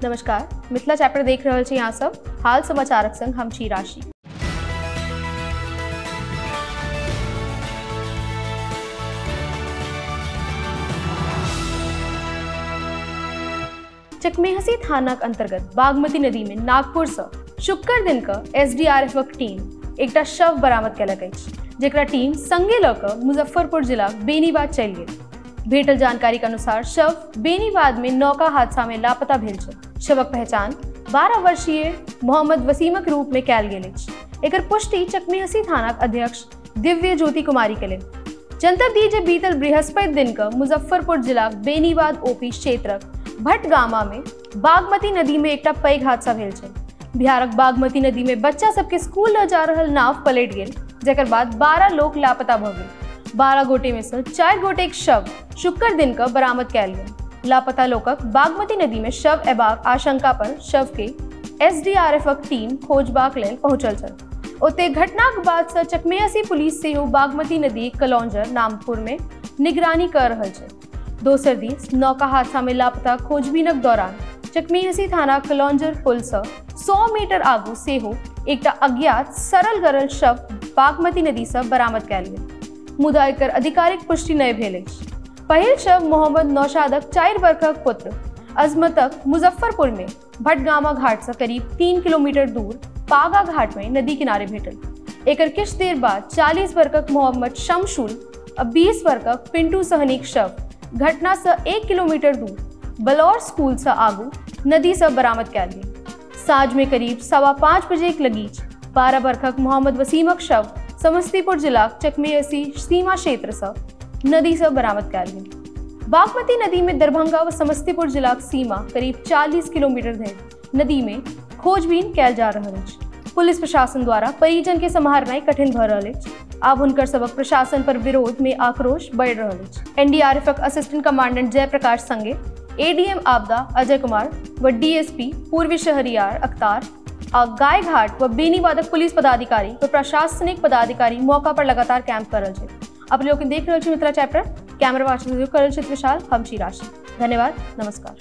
नमस्कार, मिथिला चैप्टर देख रहल छी। यहाँ सब हाल समाचारक संग हम छी राशि। चकमेहसी थानाक अंतर्गत बागमती नदी में नागपुर से शुक्र दिन का एसडीआरएफ टीम एकटा शव बरामद कयलक अछि, जेकरा टीम संगे ल क मुजफ्फरपुर जिला बेनीबाद चलि गेल। भेटल जानकारी के अनुसार शव बेनीबाद में नौका हादसा में लापता भेल छै। शवक पहचान 12 वर्षीय मोहम्मद वसीमक रूप में कयल गेल अछि। एकर पुष्टि चकमेहसी थानाक अध्यक्ष दिव्य ज्योति कुमारी केलनि। जनतब दी जे बीतल बृहस्पति दिन का मुजफ्फरपुर जिला बेनीबाद ओपी क्षेत्रक भटगामा में बागमती नदी में एकटा पैघ हादसा भेल छै। बिहारक बागमती नदी में बच्चा सबके स्कूल ल जा रहल नाव पलटि गेल, जेकर बाद 12 लोग लापता भ गेल। 12 गोटे में से 4 गोटे के शव शुक्र दिन का बरामद कयल गेल। लापता लोकक बागमती नदी में शव एबाक आशंका पर शव के एसडीआरएफ टीम खोजबाक लेल पहुंचल छल। ओते घटनाक बाद से चकमेहसी पुलिस सेहो बागमती नदी कलौंजर नामपुर में निगरानी कर रहल छै। दोसर दिस नौका हादसा में लापता खोजबीनक दौरान चकमेहसी थाना कलौंजर पुल से 100 मीटर आगू सेहो एकटा अज्ञात सरल गरल शव बागमती नदी से बरामद कयल गेल। मुदा एकर आधिकारिक पुष्टि नहि भेल अछि। पहिल शव मोहम्मद नौशादक 4 वर्षक पुत्र अजमतक मुजफ्फरपुर में भटगामा घाट से करीब 3 किलोमीटर दूर पागा घाट में नदी किनारे भेटल। एकर किछ देर बाद 40 वर्षक मोहम्मद शमशुल आ 20 वर्षक पिंटू सहनीक शव घटना से 1 किलोमीटर दूर बलौर स्कूल से आगू नदी से बरामद कयल गेल। साँझ में करीब 5:15 बजे के लगीच 12 वर्षक मोहम्मद वसीमक शव समस्तीपुर जिला चकमेहसी सीमा क्षेत्र से नदी से बरामद कयल गेल। बागमती नदी में दरभंगा व समस्तीपुर जिला सीमा करीब 40 किलोमीटर धरि नदी में खोजबीन कयल जा रहल अछि। पुलिस प्रशासन द्वारा परिजन के सम्हारनाइ कठिन भ रहल अछि। आब हुनकर सबक प्रशासन पर विरोध में आक्रोश बढ़ि रहल अछि। एनडीआरएफक असिस्टेंट कमांडेंट जयप्रकाश संगे एडीएम आपदा अजय कुमार व डीएसपी पूर्वी शहरियार अख्तार आ गायघाट व बेनीबादक पुलिस पदाधिकारी व प्रशासनिक पदाधिकारी मौका पर लगातार कैंप कर रहल छै। आप लोग देख रहल छी मिथिला चैप्टर। कैमरा वाचन कर रहल छी विशाल, हम छी राशि। धन्यवाद, नमस्कार।